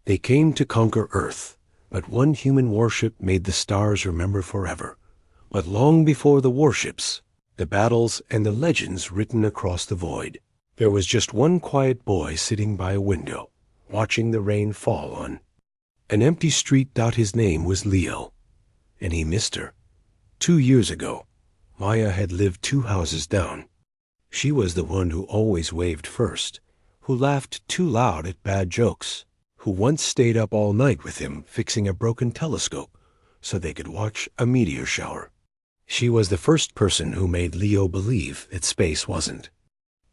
They came to conquer Earth, but one human warship made the stars remember forever. But long before the warships, the battles, and the legends written across the void, there was just one quiet boy sitting by a window, watching the rain fall on an empty street. His name was Leo, and he missed her. 2 years ago, Maya had lived 2 houses down. She was the one who always waved first, who laughed too loud at bad jokes, who once stayed up all night with him fixing a broken telescope so they could watch a meteor shower. She was the first person who made Leo believe that space wasn't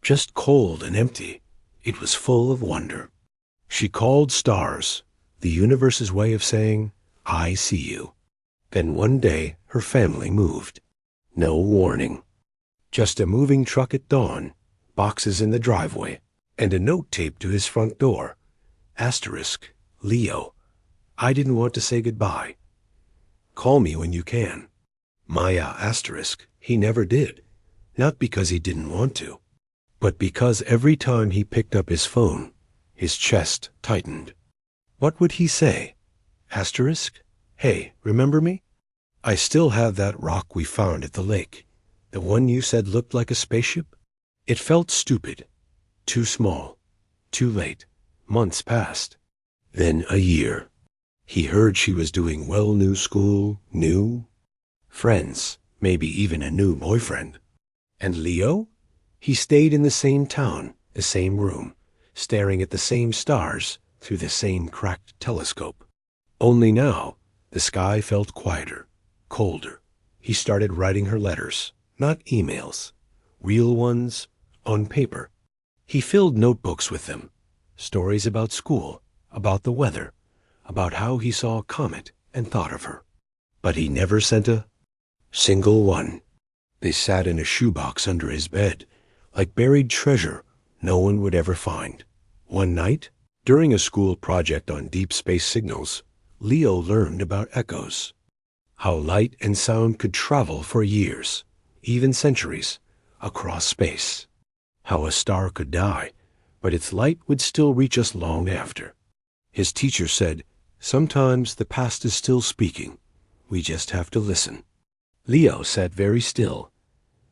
just cold and empty. It was full of wonder. She called stars, the universe's way of saying, "I see you." Then one day her family moved. No warning. Just a moving truck at dawn, boxes in the driveway, and a note taped to his front door. Asterisk, Leo, I didn't want to say goodbye. Call me when you can. Maya, asterisk, he never did. Not because he didn't want to, but because every time he picked up his phone, his chest tightened. What would he say? Asterisk, hey, remember me? I still have that rock we found at the lake. The one you said looked like a spaceship? It felt stupid. Too small. Too late. Months passed. Then a year. He heard she was doing well, new school, new friends, maybe even a new boyfriend. And Leo? He stayed in the same town, the same room, staring at the same stars through the same cracked telescope. Only now, the sky felt quieter, colder. He started writing her letters, not emails, real ones, on paper. He filled notebooks with them, stories about school, about the weather, about how he saw a comet and thought of her. But he never sent a single one. They sat in a shoebox under his bed, like buried treasure no one would ever find. One night, during a school project on deep space signals, Leo learned about echoes, how light and sound could travel for years, even centuries, across space, how a star could die, but its light would still reach us long after. His teacher said, sometimes the past is still speaking. We just have to listen. Leo sat very still.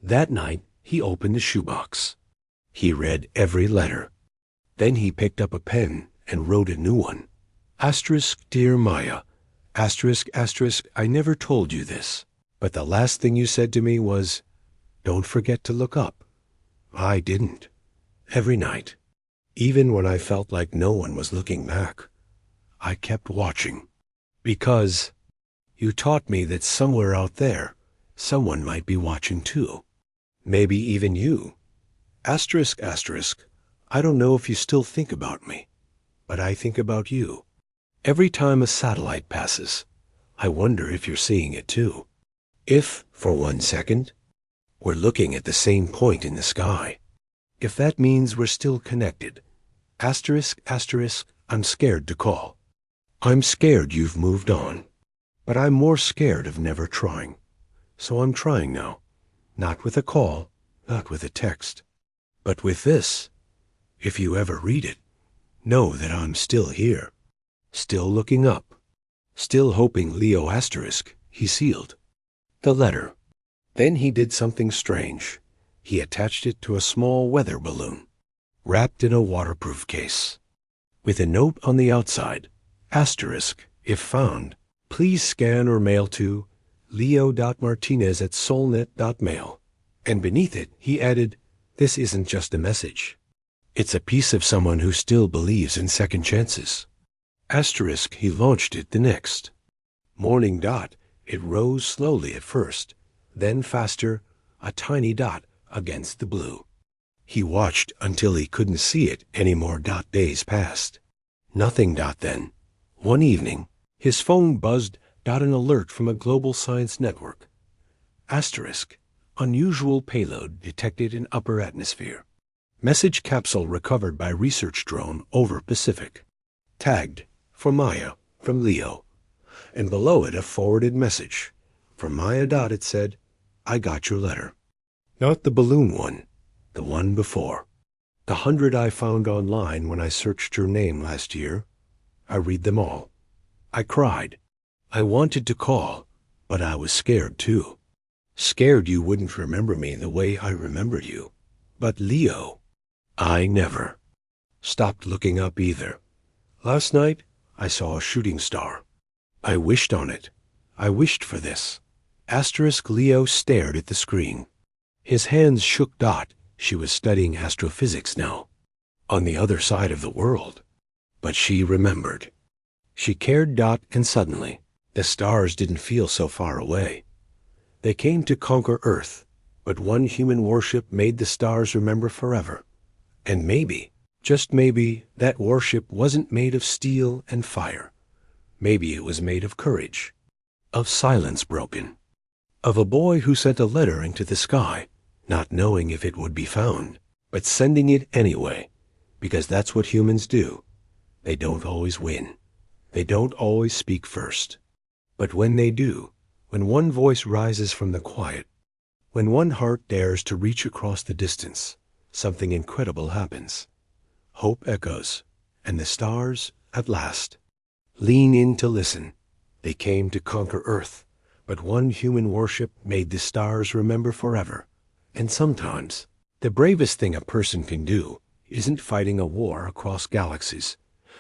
That night, he opened the shoebox. He read every letter. Then he picked up a pen and wrote a new one. Asterisk, dear Maya. Asterisk, asterisk, I never told you this, but the last thing you said to me was, don't forget to look up. I didn't. Every night, even when I felt like no one was looking back, I kept watching. Because you taught me that somewhere out there, someone might be watching too. Maybe even you. Asterisk, asterisk, I don't know if you still think about me, but I think about you. Every time a satellite passes, I wonder if you're seeing it too. If, for 1 second, we're looking at the same point in the sky. If that means we're still connected. Asterisk, asterisk, I'm scared to call. I'm scared you've moved on. But I'm more scared of never trying. So I'm trying now. Not with a call, not with a text, but with this. If you ever read it, know that I'm still here. Still looking up. Still hoping Leo asterisk, he sealed the letter. Then he did something strange. He attached it to a small weather balloon, wrapped in a waterproof case, with a note on the outside. Asterisk, if found, please scan or mail to leo.martinez@solnet.mail. And beneath it, he added, this isn't just a message. It's a piece of someone who still believes in second chances. Asterisk, he launched it the next morning. It rose slowly at first, then faster, a tiny dot against the blue. He watched until he couldn't see it anymore. Days passed. Nothing. Then, one evening, his phone buzzed. An alert from a global science network. Asterisk, unusual payload detected in upper atmosphere. Message capsule recovered by research drone over Pacific. Tagged, for Maya, from Leo. And below it a forwarded message. From Maya. It said, I got your letter. Not the balloon one, the one before. The 100 I found online when I searched your name last year. I read them all. I cried. I wanted to call, but I was scared too. Scared you wouldn't remember me the way I remembered you. But Leo, I never stopped looking up either. Last night, I saw a shooting star. I wished on it. I wished for this. Asterisk Leo stared at the screen. His hands shook. She was studying astrophysics now, on the other side of the world. But she remembered. She cared. And suddenly, the stars didn't feel so far away. They came to conquer Earth, but one human warship made the stars remember forever. And maybe, just maybe, that warship wasn't made of steel and fire. Maybe it was made of courage, of silence broken, of a boy who sent a letter into the sky, not knowing if it would be found, but sending it anyway, because that's what humans do. They don't always win. They don't always speak first. But when they do, when one voice rises from the quiet, when one heart dares to reach across the distance, something incredible happens. Hope echoes, and the stars, at last, lean in to listen. They came to conquer Earth, but one human warship made the stars remember forever. And sometimes, the bravest thing a person can do isn't fighting a war across galaxies,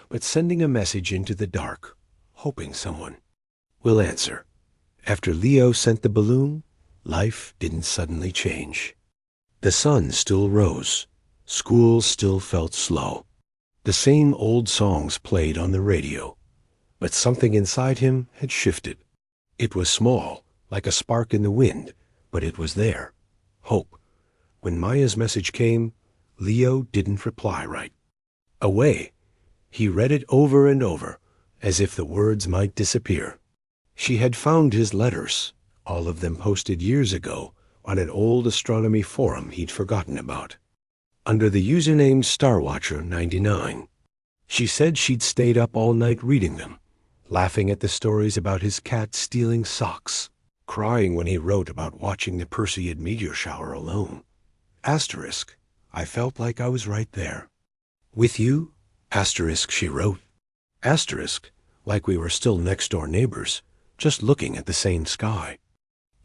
but sending a message into the dark, hoping someone will answer. After Leo sent the balloon, life didn't suddenly change. The sun still rose. School still felt slow. The same old songs played on the radio. But something inside him had shifted. It was small, like a spark in the wind, but it was there. Hope. When Maya's message came, Leo didn't reply right away. He read it over and over, as if the words might disappear. She had found his letters, all of them posted years ago, on an old astronomy forum he'd forgotten about, under the username StarWatcher99. She said she'd stayed up all night reading them, laughing at the stories about his cat stealing socks, crying when he wrote about watching the Perseid meteor shower alone. Asterisk, I felt like I was right there. With you? Asterisk, she wrote. Asterisk, like we were still next-door neighbors, just looking at the same sky.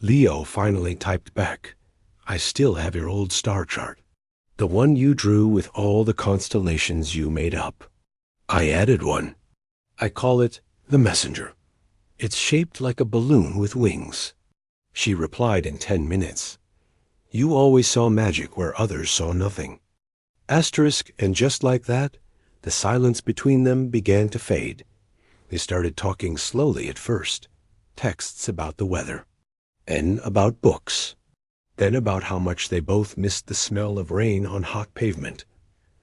Leo finally typed back, I still have your old star chart, the one you drew with all the constellations you made up. I added one. I call it the Messenger. It's shaped like a balloon with wings. She replied in 10 minutes. You always saw magic where others saw nothing. Asterisk, and just like that, the silence between them began to fade. They started talking slowly at first, texts about the weather, and about books, then about how much they both missed the smell of rain on hot pavement,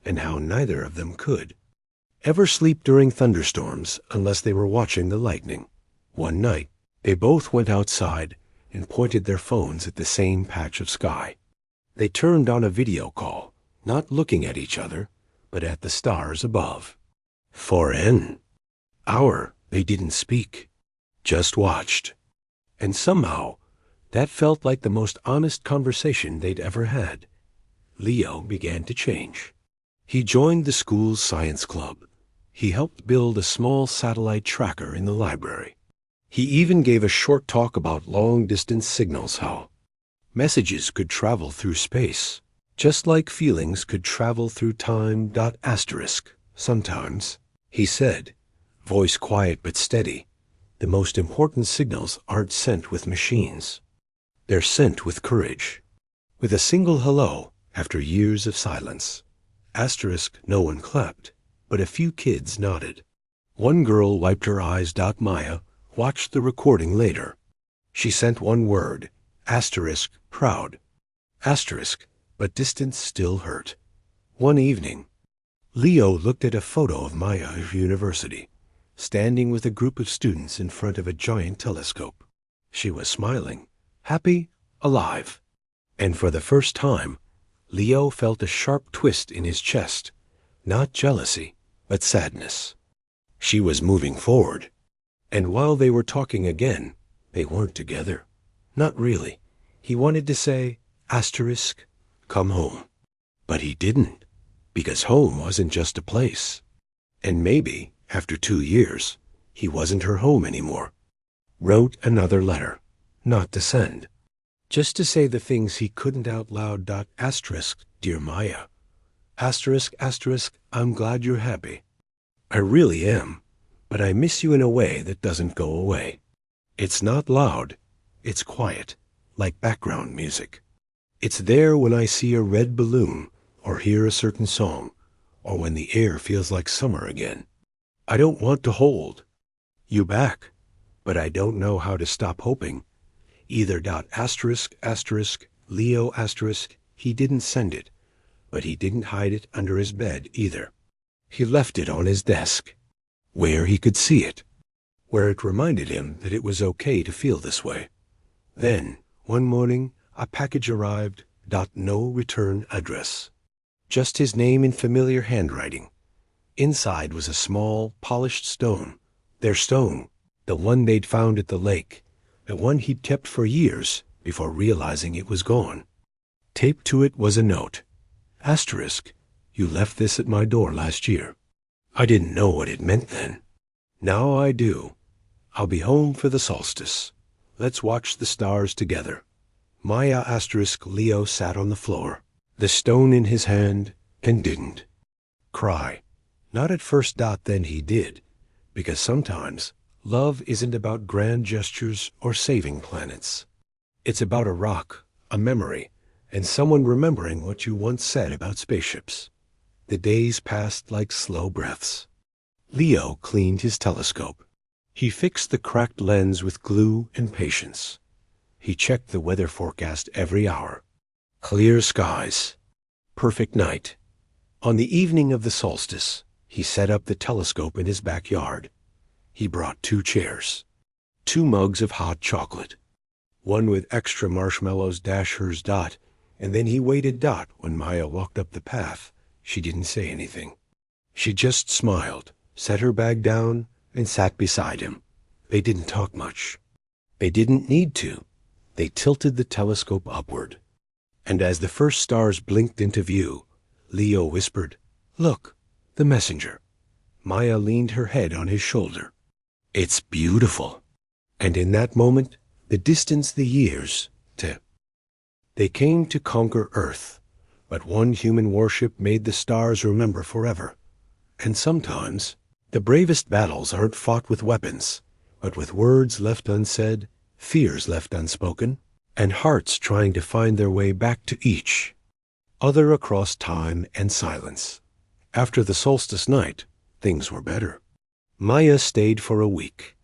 and how neither of them could ever sleep during thunderstorms unless they were watching the lightning. One night, they both went outside and pointed their phones at the same patch of sky. They turned on a video call, not looking at each other, but at the stars above. For an hour, they didn't speak, just watched. And somehow, that felt like the most honest conversation they'd ever had. Leo began to change. He joined the school's science club. He helped build a small satellite tracker in the library. He even gave a short talk about long-distance signals, how messages could travel through space, just like feelings could travel through time. Asterisk. Sometimes, he said, voice quiet but steady, the most important signals aren't sent with machines. They're sent with courage, with a single hello after years of silence. Asterisk, no one clapped, but a few kids nodded. One girl wiped her eyes. Maya watched the recording later. She sent one word, asterisk, proud. Asterisk, but distance still hurt. One evening, Leo looked at a photo of Maya at university, standing with a group of students in front of a giant telescope. She was smiling, happy, alive. And for the first time, Leo felt a sharp twist in his chest, not jealousy, but sadness. She was moving forward. And while they were talking again, they weren't together. Not really. He wanted to say, asterisk, come home. But he didn't, because home wasn't just a place. And maybe, After 2 years, he wasn't her home anymore. Wrote another letter, not to send. Just to say the things he couldn't out loud. Asterisk, dear Maya. Asterisk, asterisk, I'm glad you're happy. I really am, but I miss you in a way that doesn't go away. It's not loud, it's quiet, like background music. It's there when I see a red balloon, or hear a certain song, or when the air feels like summer again. I don't want to hold you back, but I don't know how to stop hoping. Either. Asterisk, asterisk, Leo asterisk, he didn't send it, but he didn't hide it under his bed either. He left it on his desk, where he could see it, where it reminded him that it was okay to feel this way. Then, one morning, a package arrived. No return address. Just his name in familiar handwriting. Inside was a small, polished stone. Their stone, the one they'd found at the lake, the one he'd kept for years before realizing it was gone. Taped to it was a note. Asterisk, you left this at my door last year. I didn't know what it meant then. Now I do. I'll be home for the solstice. Let's watch the stars together. Maya asterisk Leo sat on the floor, the stone in his hand, and didn't cry. Not at first. Then he did, because sometimes love isn't about grand gestures or saving planets. It's about a rock, a memory, and someone remembering what you once said about spaceships. The days passed like slow breaths. Leo cleaned his telescope. He fixed the cracked lens with glue and patience. He checked the weather forecast every hour. Clear skies. Perfect night. On the evening of the solstice, he set up the telescope in his backyard. He brought 2 chairs, 2 mugs of hot chocolate, one with extra marshmallows. Hers. And then he waited. When Maya walked up the path, she didn't say anything. She just smiled, set her bag down, and sat beside him. They didn't talk much. They didn't need to. They tilted the telescope upward. And as the first stars blinked into view, Leo whispered, "Look, the messenger." Maya leaned her head on his shoulder. "It's beautiful." And in that moment, the distance, the years, they came to conquer Earth. But one human warship made the stars remember forever. And sometimes, the bravest battles aren't fought with weapons, but with words left unsaid, fears left unspoken, and hearts trying to find their way back to each other across time and silence. After the solstice night, things were better. Maya stayed for a week.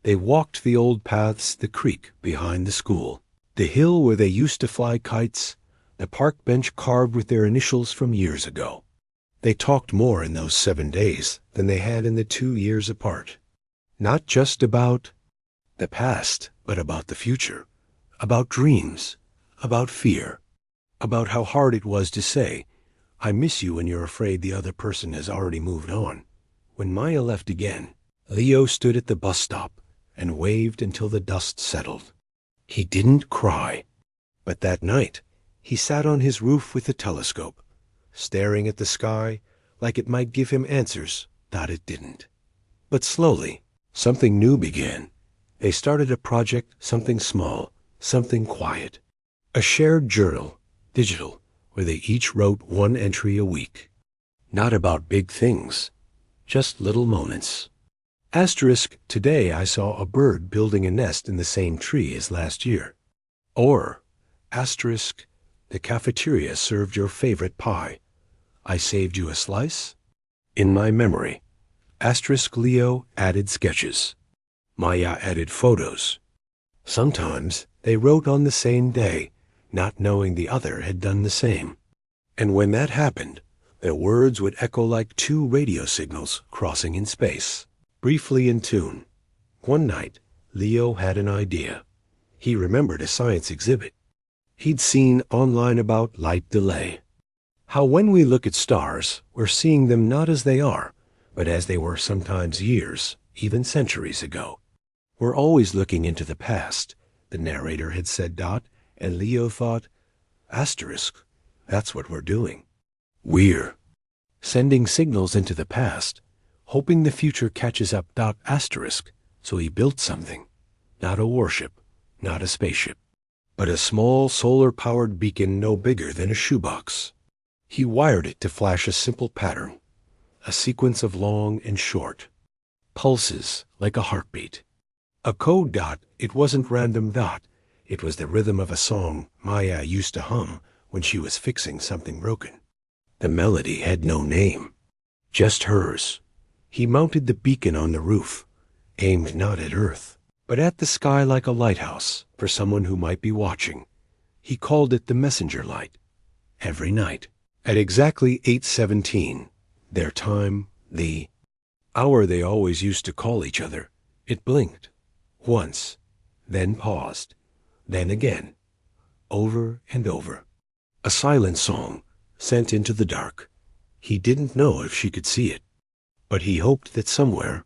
They walked the old paths, the creek behind the school, the hill where they used to fly kites, the park bench carved with their initials from years ago. They talked more in those 7 days than they had in the 2 years apart. Not just about the past, but about the future, about dreams, about fear, about how hard it was to say, "I miss you," when you're afraid the other person has already moved on. When Maya left again, Leo stood at the bus stop and waved until the dust settled. He didn't cry, but that night he sat on his roof with the telescope, staring at the sky like it might give him answers that it didn't. But slowly, something new began. They started a project, something small, something quiet. A shared journal, digital, where they each wrote 1 entry a week. Not about big things, just little moments. Asterisk, today I saw a bird building a nest in the same tree as last year. Or, asterisk, the cafeteria served your favorite pie. I saved you a slice? In my memory. Asterisk Leo added sketches. Maya added photos. Sometimes they wrote on the same day, not knowing the other had done the same. And when that happened, their words would echo like 2 radio signals crossing in space, briefly in tune. One night, Leo had an idea. He remembered a science exhibit he'd seen online about light delay. How when we look at stars, we're seeing them not as they are, but as they were sometimes years, even centuries ago. We're always looking into the past, the narrator had said. And Leo thought, asterisk, that's what we're doing. We're sending signals into the past, hoping the future catches up. Asterisk. So he built something. Not a warship, not a spaceship, but a small solar-powered beacon no bigger than a shoebox. He wired it to flash a simple pattern, a sequence of long and short pulses like a heartbeat. A code. It wasn't random. It was the rhythm of a song Maya used to hum when she was fixing something broken. The melody had no name, just hers. He mounted the beacon on the roof, aimed not at Earth, but at the sky like a lighthouse for someone who might be watching. He called it the messenger light. Every night, at exactly 8:17, their time, the hour they always used to call each other, it blinked. Once, then paused, then again, over and over. A silent song, sent into the dark. He didn't know if she could see it, but he hoped that somewhere,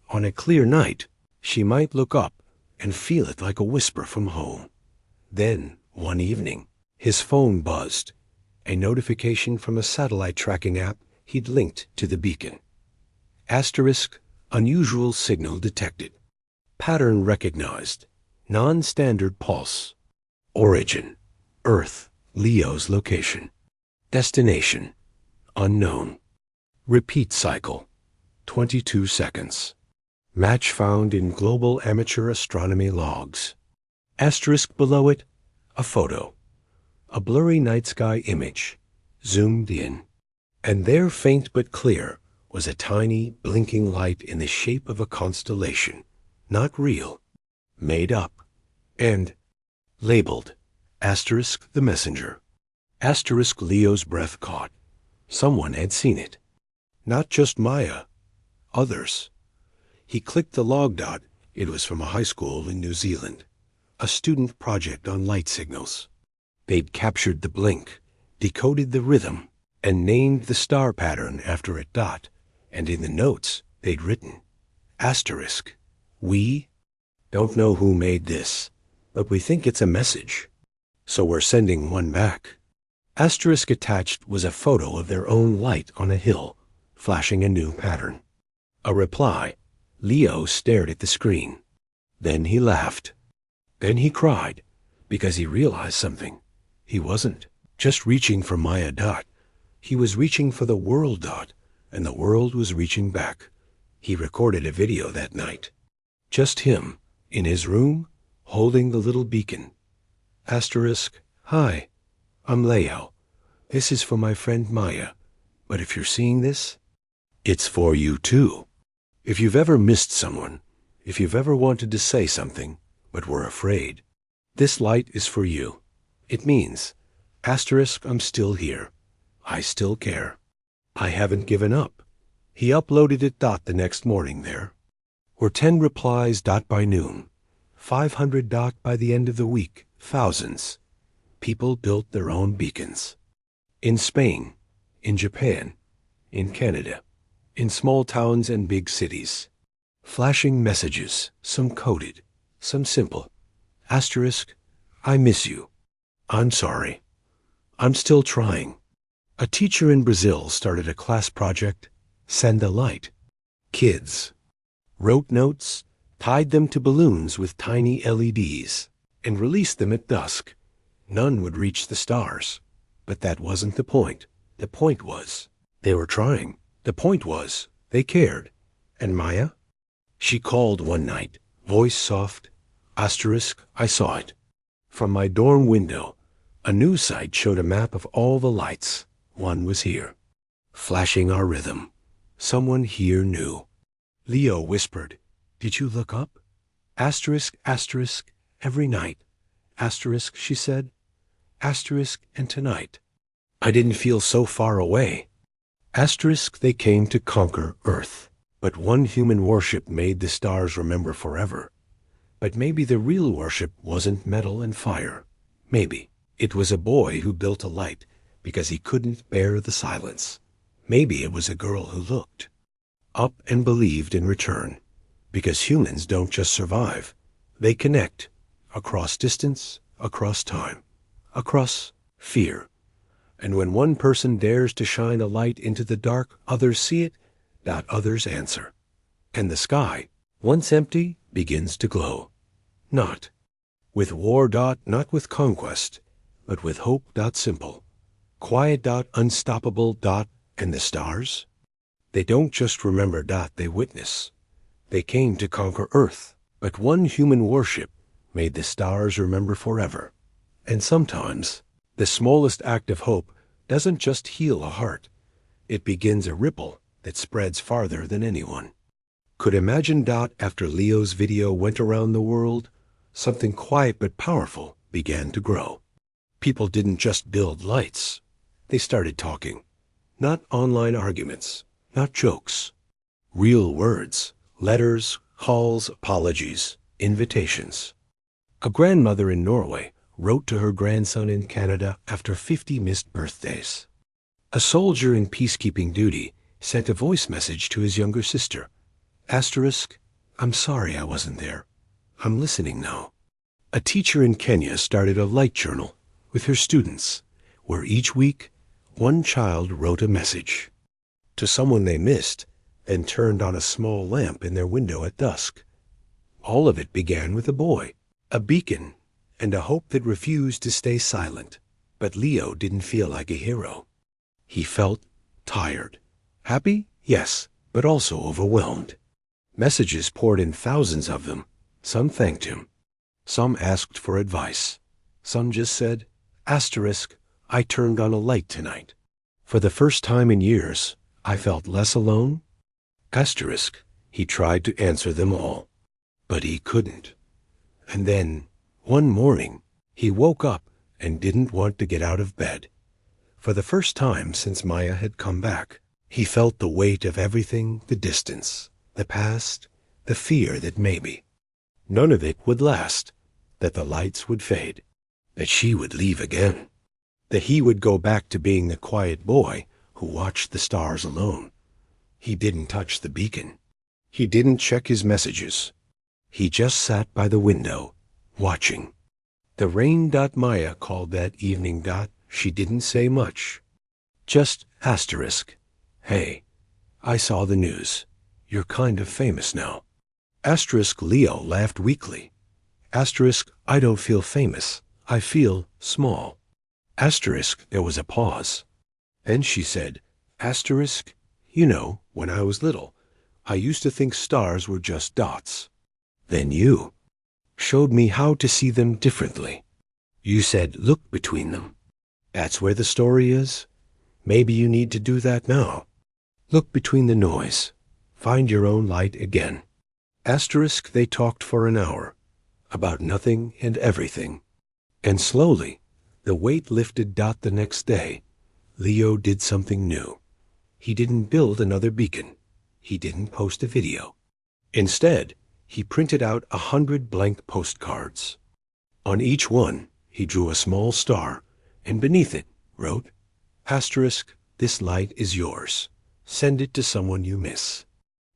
on a clear night, she might look up and feel it like a whisper from home. Then, one evening, his phone buzzed, a notification from a satellite tracking app he'd linked to the beacon. Asterisk, unusual signal detected. Pattern recognized. Non-standard pulse. Origin, Earth, Leo's location. Destination, unknown. Repeat cycle, 22 seconds. Match found in global amateur astronomy logs. Asterisk below it, a photo. A blurry night sky image, zoomed in. And there, faint but clear, was a tiny, blinking light in the shape of a constellation. Not real, made up, and labeled, asterisk the messenger. Asterisk Leo's breath caught. Someone had seen it. Not just Maya, others. He clicked the log. It was from a high school in New Zealand, a student project on light signals. They'd captured the blink, decoded the rhythm, and named the star pattern after it. And in the notes, they'd written, asterisk, we don't know who made this, but we think it's a message. So we're sending one back. Asterisk attached was a photo of their own light on a hill, flashing a new pattern. A reply. Leo stared at the screen. Then he laughed. Then he cried, because he realized something. He wasn't just reaching for Maya. He was reaching for the world. And the world was reaching back. He recorded a video that night. Just him, in his room, holding the little beacon. Asterisk, hi, I'm Leo. This is for my friend Maya. But if you're seeing this, it's for you too. If you've ever missed someone, if you've ever wanted to say something, but were afraid, this light is for you. It means, asterisk, I'm still here. I still care. I haven't given up. He uploaded it. The next morning there were 10 replies. By noon, 500. By the end of the week, thousands. People built their own beacons. In Spain, in Japan, in Canada, in small towns and big cities. Flashing messages, some coded, some simple. Asterisk, I miss you. I'm sorry. I'm still trying. A teacher in Brazil started a class project, Send a Light. Kids wrote notes, tied them to balloons with tiny LEDs, and released them at dusk. None would reach the stars. But that wasn't the point. The point was, they were trying. The point was, they cared. And Maya? She called one night, voice soft. Asterisk, I saw it. From my dorm window, a news site showed a map of all the lights. One was here, flashing our rhythm. Someone here knew. Leo whispered, did you look up? Asterisk, asterisk, every night. Asterisk, she said. Asterisk, and tonight. I didn't feel so far away. Asterisk, they came to conquer Earth. But one human warship made the stars remember forever. But maybe the real warship wasn't metal and fire. Maybe it was a boy who built a light because he couldn't bear the silence. Maybe it was a girl who looked up and believed in return. Because humans don't just survive. They connect across distance, across time, across fear. And when one person dares to shine a light into the dark, others see it, dot others answer. And the sky, once empty, begins to glow. Not with war dot, not with conquest, but with hope dot simple. Quiet dot unstoppable dot, and the stars? They don't just remember dot, they witness. They came to conquer Earth, but one human warship made the stars remember forever. And sometimes, the smallest act of hope doesn't just heal a heart. It begins a ripple that spreads farther than anyone. Could imagine dot after Leo's video went around the world, something quiet but powerful began to grow. People didn't just build lights. They started talking. Not online arguments, not jokes. Real words, letters, calls, apologies, invitations. A grandmother in Norway wrote to her grandson in Canada after 50 missed birthdays. A soldier in peacekeeping duty sent a voice message to his younger sister. Asterisk, I'm sorry I wasn't there. I'm listening now. A teacher in Kenya started a light journal with her students, where each week one child wrote a message to someone they missed, then turned on a small lamp in their window at dusk. All of it began with a boy, a beacon, and a hope that refused to stay silent. But Leo didn't feel like a hero. He felt tired. Happy? Yes, but also overwhelmed. Messages poured in, thousands of them. Some thanked him. Some asked for advice. Some just said, asterisk, I turned on a light tonight. For the first time in years, I felt less alone. Asterisk, he tried to answer them all. But he couldn't. And then, one morning, he woke up and didn't want to get out of bed. For the first time since Maya had come back, he felt the weight of everything, the distance, the past, the fear that maybe none of it would last, that the lights would fade, that she would leave again, that he would go back to being the quiet boy who watched the stars alone. He didn't touch the beacon. He didn't check his messages. He just sat by the window, watching. The rain dot Maya called that evening dot. She didn't say much. Just asterisk. Hey, I saw the news. You're kind of famous now. Asterisk Leo laughed weakly. Asterisk, I don't feel famous. I feel small. Asterisk, there was a pause. Then she said, asterisk, you know, when I was little, I used to think stars were just dots. Then you showed me how to see them differently. You said, look between them. That's where the story is. Maybe you need to do that now. Look between the noise. Find your own light again. Asterisk, they talked for an hour, about nothing and everything. And slowly, the weight lifted dot. The next day, Leo did something new. He didn't build another beacon. He didn't post a video. Instead, he printed out 100 blank postcards. On each one, he drew a small star, and beneath it wrote, asterisk, this light is yours. Send it to someone you miss.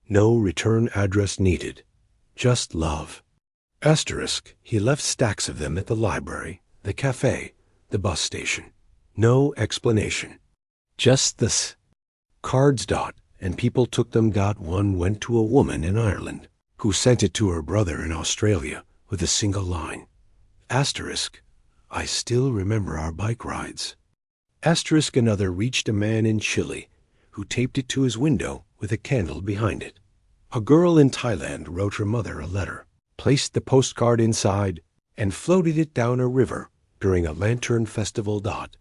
No return address needed. Just love. Asterisk, he left stacks of them at the library, the cafe, the bus station. No explanation. Just this. Cards dot, and people took them dot. One went to a woman in Ireland, who sent it to her brother in Australia with a single line. Asterisk, I still remember our bike rides. Asterisk, another reached a man in Chile, who taped it to his window with a candle behind it. A girl in Thailand wrote her mother a letter, placed the postcard inside, and floated it down a river during a lantern festival dot.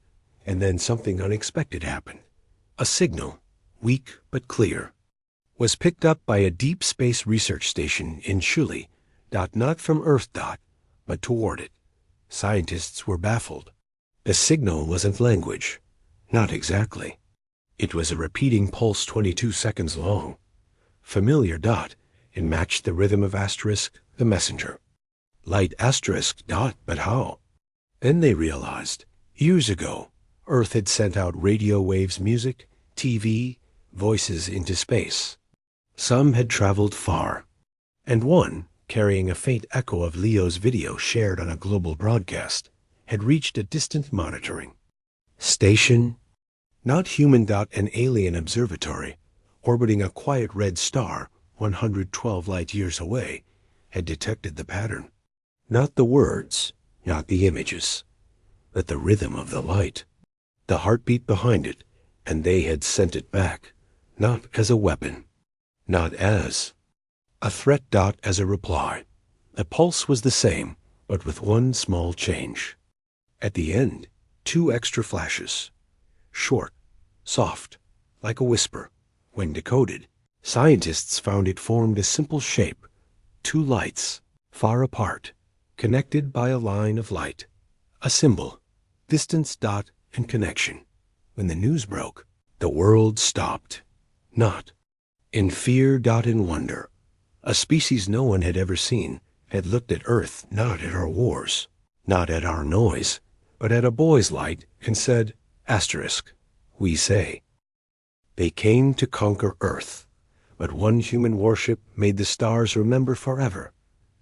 And then something unexpected happened. A signal, weak but clear, was picked up by a deep space research station in Chile, dot, not from Earth dot, but toward it. Scientists were baffled. The signal wasn't language. Not exactly. It was a repeating pulse 22 seconds long. Familiar dot, it matched the rhythm of asterisk, the messenger. Light asterisk dot, but how? Then they realized, years ago, Earth had sent out radio waves, music, TV, voices into space. Some had traveled far, and one, carrying a faint echo of Leo's video shared on a global broadcast, had reached a distant monitoring station. Not human dot, an alien observatory, orbiting a quiet red star 112 light-years away, had detected the pattern. Not the words, not the images, but the rhythm of the light, the heartbeat behind it, and they had sent it back, not as a weapon, not as a threat, as a reply. The pulse was the same, but with one small change. At the end, 2 extra flashes. Short, soft, like a whisper. When decoded, scientists found it formed a simple shape. 2 lights, far apart, connected by a line of light. A symbol, distance, and connection. When the news broke, the world stopped. Not in fear, in wonder. A species no one had ever seen had looked at Earth, not at our wars, not at our noise, but at a boy's light, and said, asterisk, we say. They came to conquer Earth, but one human warship made the stars remember forever.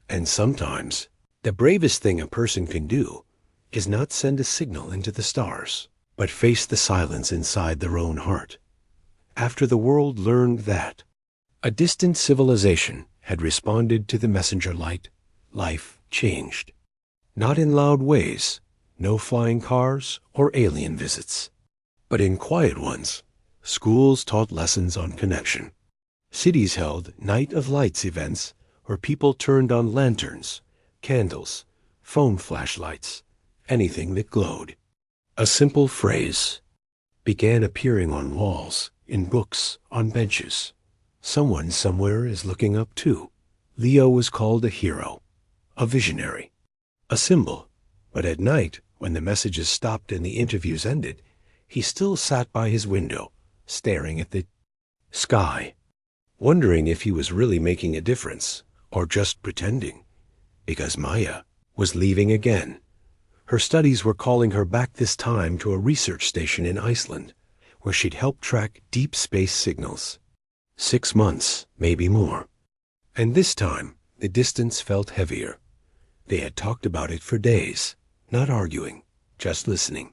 And sometimes, the bravest thing a person can do is not send a signal into the stars, but face the silence inside their own heart. After the world learned that a distant civilization had responded to the messenger light, life changed. Not in loud ways, no flying cars or alien visits, but in quiet ones. Schools taught lessons on connection. Cities held Night of Lights events where people turned on lanterns, candles, phone flashlights, anything that glowed. A simple phrase began appearing on walls, in books, on benches. Someone somewhere is looking up too. Leo was called a hero, a visionary, a symbol. But at night, when the messages stopped and the interviews ended, he still sat by his window, staring at the sky, wondering if he was really making a difference or just pretending. Because Maya was leaving again. Her studies were calling her back, this time to a research station in Iceland, where she'd help track deep space signals. 6 months, maybe more. And this time, the distance felt heavier. They had talked about it for days, not arguing, just listening,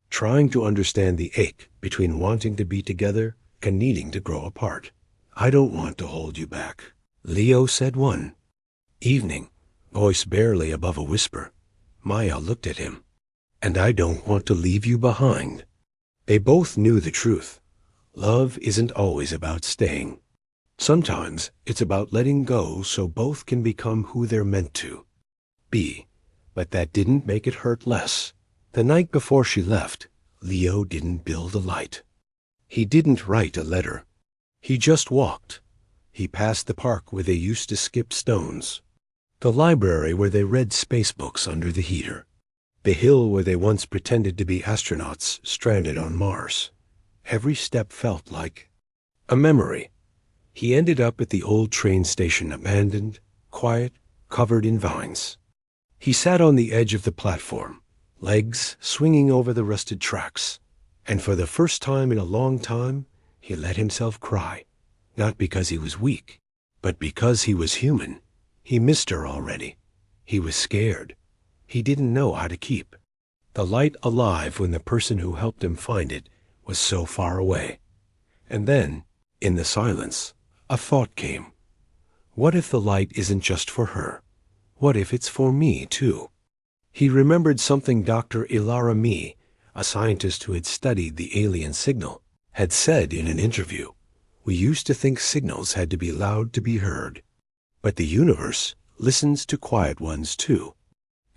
trying to understand the ache between wanting to be together and needing to grow apart. I don't want to hold you back, Leo said one evening, voice barely above a whisper. Maya looked at him. And I don't want to leave you behind. They both knew the truth. Love isn't always about staying. Sometimes it's about letting go so both can become who they're meant to be. But that didn't make it hurt less. The night before she left, Leo didn't build a light. He didn't write a letter. He just walked. He passed the park where they used to skip stones, the library where they read space books under the heater, the hill where they once pretended to be astronauts stranded on Mars. Every step felt like a memory. He ended up at the old train station, abandoned, quiet, covered in vines. He sat on the edge of the platform, legs swinging over the rusted tracks, and for the first time in a long time, he let himself cry, not because he was weak, but because he was human. He missed her already. He was scared. He didn't know how to keep the light alive when the person who helped him find it was so far away. And then, in the silence, a thought came. What if the light isn't just for her? What if it's for me, too? He remembered something Dr. Ilara Mee, a scientist who had studied the alien signal, had said in an interview. We used to think signals had to be loud to be heard. But the universe listens to quiet ones, too,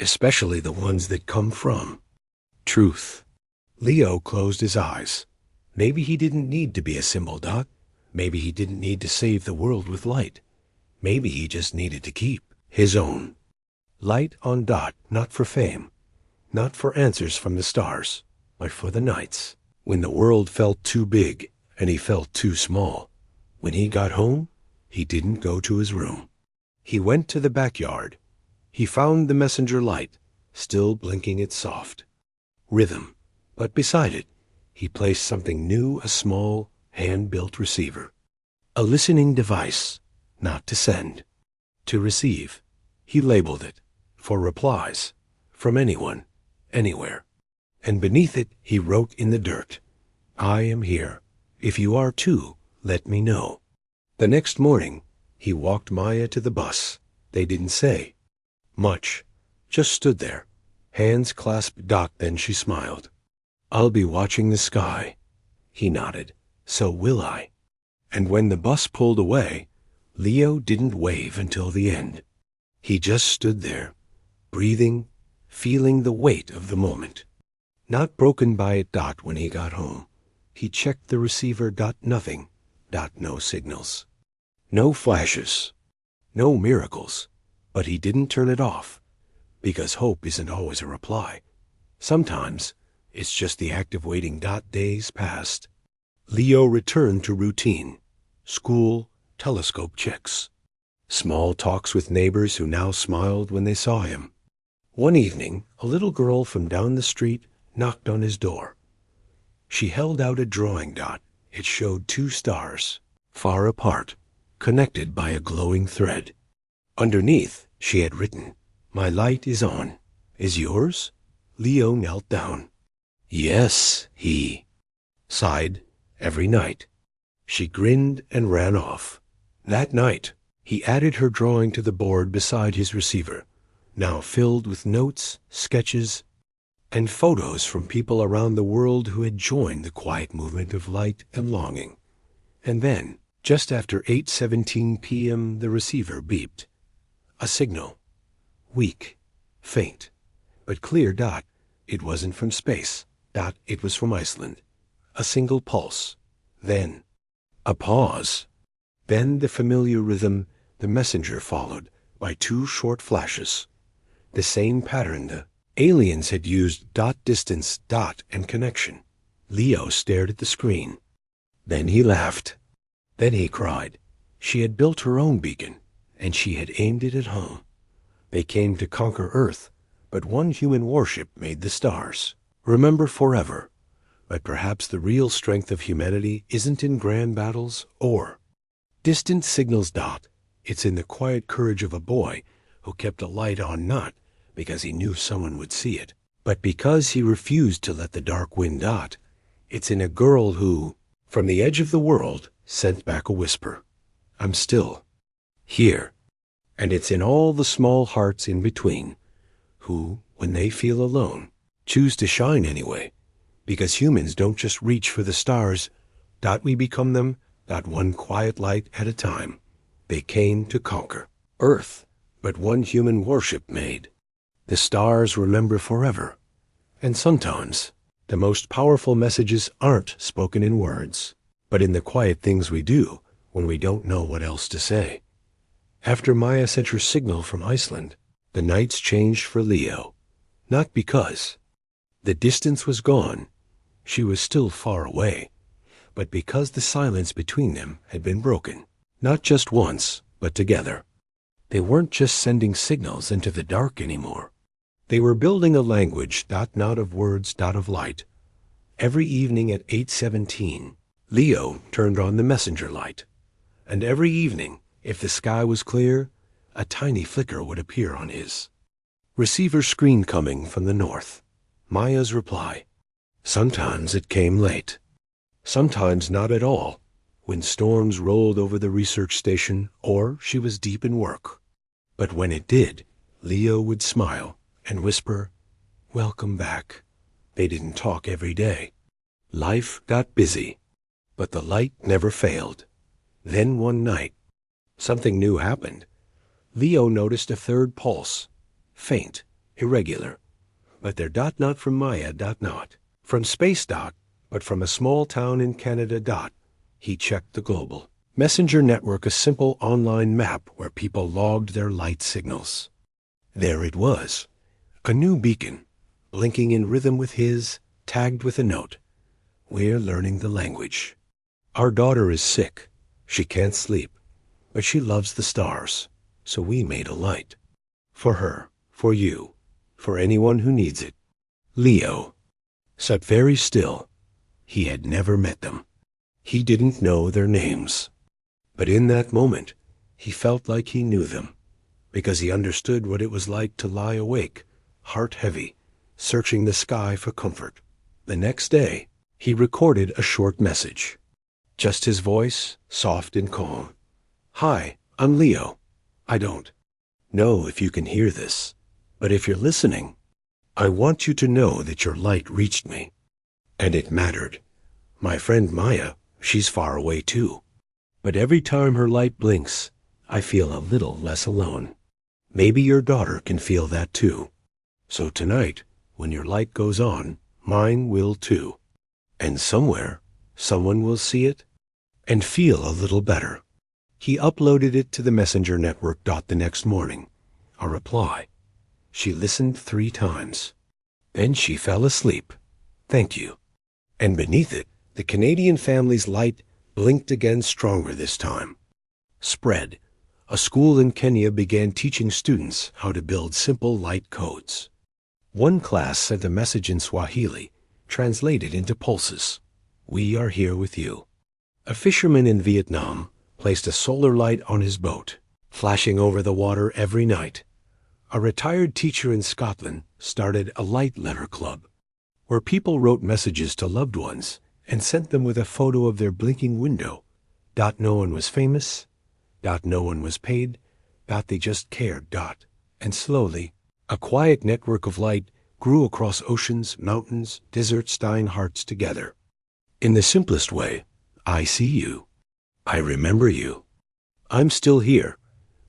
especially the ones that come from truth. Leo closed his eyes. Maybe he didn't need to be a symbol, Maybe he didn't need to save the world with light. Maybe he just needed to keep his own light on, not for fame, not for answers from the stars, but for the nights when the world felt too big and he felt too small. When he got home, he didn't go to his room. He went to the backyard. He found the messenger light, still blinking its soft rhythm, but beside it, he placed something new, a small, hand-built receiver. A listening device, not to send, to receive. He labeled it, for replies, from anyone, anywhere. And beneath it, he wrote in the dirt, I am here. If you are too, let me know. The next morning, he walked Maya to the bus. They didn't say much, just stood there, hands clasped. Then she smiled. I'll be watching the sky. He nodded. So will I. And when the bus pulled away, Leo didn't wave until the end. He just stood there, breathing, feeling the weight of the moment. Not broken by it. When he got home, he checked the receiver. Nothing. No signals. No flashes. No miracles. But he didn't turn it off, because hope isn't always a reply. Sometimes it's just the act of waiting. Days passed. Leo returned to routine. School, telescope checks. Small talks with neighbors who now smiled when they saw him. One evening, a little girl from down the street knocked on his door. She held out a drawing. It showed 2 stars, far apart, connected by a glowing thread. Underneath, she had written, "My light is on. Is yours?" Leo knelt down. Yes, he sighed. Every night. She grinned and ran off. That night, he added her drawing to the board beside his receiver, now filled with notes, sketches, and photos from people around the world who had joined the quiet movement of light and longing. And then, just after 8:17 p.m., the receiver beeped. A signal. Weak, faint, but clear. It wasn't from space. It was from Iceland. A single pulse. Then a pause. Then the familiar rhythm, the messenger, followed by 2 short flashes. The same pattern the aliens had used. Distance, and connection. Leo stared at the screen. Then he laughed. Then he cried. She had built her own beacon, and she had aimed it at home. They came to conquer Earth, but one human warship made the stars. Remember forever. But perhaps the real strength of humanity isn't in grand battles or distant signals. It's in the quiet courage of a boy who kept a light on, not because he knew someone would see it, but because he refused to let the dark win. It's in a girl who, from the edge of the world, sent back a whisper. I'm still here. And it's in all the small hearts in between who, when they feel alone, choose to shine anyway. Because humans don't just reach for the stars. We become them. One quiet light at a time. They came to conquer Earth, but one human warship made. The stars remember forever. And sometimes, the most powerful messages aren't spoken in words, but in the quiet things we do when we don't know what else to say. After Maya sent her signal from Iceland, the nights changed for Leo. Not because the distance was gone, she was still far away, but because the silence between them had been broken, not just once, but together. They weren't just sending signals into the dark anymore. They were building a language, not of words, of light. Every evening at 8:17, Leo turned on the messenger light. And every evening, if the sky was clear, a tiny flicker would appear on his receiver screen coming from the north. Maya's reply. Sometimes it came late. Sometimes not at all, when storms rolled over the research station or she was deep in work. But when it did, Leo would smile and whisper, "Welcome back." They didn't talk every day. Life got busy, but the light never failed. Then one night, something new happened. Leo noticed a third pulse, faint, irregular. But they're not from Maya, not from space, but from a small town in Canada. He checked the global messenger network, a simple online map where people logged their light signals. There it was, a new beacon, blinking in rhythm with his, tagged with a note. We're learning the language. Our daughter is sick. She can't sleep, but she loves the stars, so we made a light. For her, for you, for anyone who needs it. Leo sat very still. He had never met them. He didn't know their names. But in that moment, he felt like he knew them, because he understood what it was like to lie awake, heart heavy, searching the sky for comfort. The next day, he recorded a short message. Just his voice, soft and calm. "Hi, I'm Leo. I don't know if you can hear this, but if you're listening, I want you to know that your light reached me. And it mattered. My friend Maya, she's far away too. But every time her light blinks, I feel a little less alone. Maybe your daughter can feel that too. So tonight, when your light goes on, mine will too. And somewhere, someone will see it and feel a little better." He uploaded it to the messenger network. The next morning, a reply. She listened 3 times. Then she fell asleep. "Thank you." And beneath it, the Canadian family's light blinked again, stronger this time. Spread. A school in Kenya began teaching students how to build simple light codes. One class sent a message in Swahili, translated into pulses. "We are here with you." A fisherman in Vietnam placed a solar light on his boat, flashing over the water every night. A retired teacher in Scotland started a light letter club, where people wrote messages to loved ones and sent them with a photo of their blinking window. No one was famous. No one was paid. They just cared. And slowly, a quiet network of light grew across oceans, mountains, deserts, tying hearts together. In the simplest way, I see you. I remember you. I'm still here,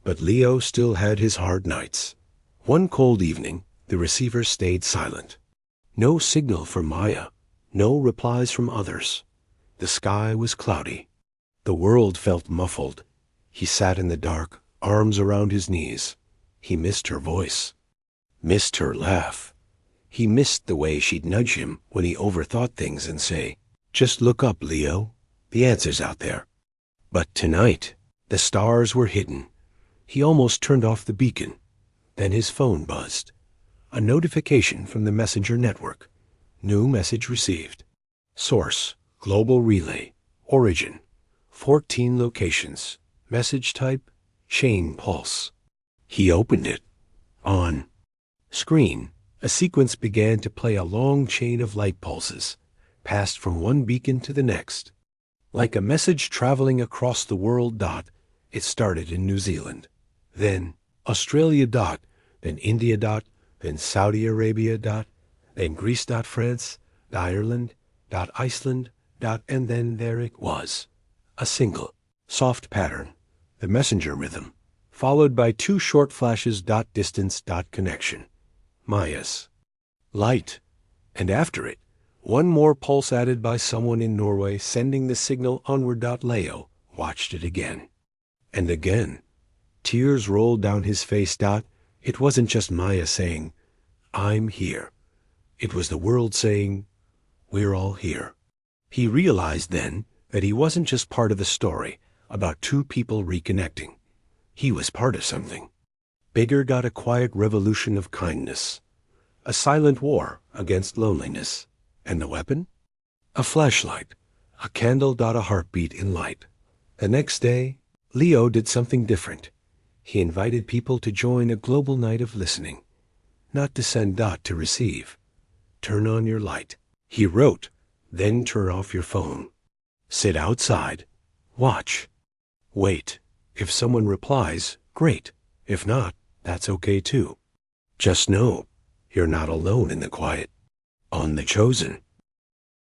but Leo still had his hard nights. One cold evening, the receiver stayed silent. No signal from Maya, no replies from others. The sky was cloudy. The world felt muffled. He sat in the dark, arms around his knees. He missed her voice, missed her laugh. He missed the way she'd nudge him when he overthought things and say, "Just look up, Leo. The answer's out there." But tonight, the stars were hidden. He almost turned off the beacon. Then his phone buzzed. A notification from the messenger network. New message received. Source, global relay. Origin, 14 locations. Message type, chain pulse. He opened it. On screen, a sequence began to play. A long chain of light pulses passed from one beacon to the next. Like a message traveling across the world. It started in New Zealand, then Australia. Then India. Then Saudi Arabia. Then Greece. France. Ireland. Iceland. And then there it was. A single, soft pattern, the messenger rhythm, followed by 2 short flashes. Distance. Connection. Maya's light. And after it, one more pulse added by someone in Norway, sending the signal onward. Leo watched it again. And again. Tears rolled down his face. It wasn't just Maya saying, "I'm here." It was the world saying, "We're all here." He realized then that he wasn't just part of a story about 2 people reconnecting. He was part of something bigger. A quiet revolution of kindness. A silent war against loneliness. And the weapon? A flashlight. A candle. A heartbeat in light. The next day, Leo did something different. He invited people to join a global night of listening. Not to send. To receive. Turn on your light. He wrote, then turn off your phone. Sit outside. Watch. Wait. If someone replies, great. If not, that's okay too. Just know, you're not alone in the quiet. On the chosen.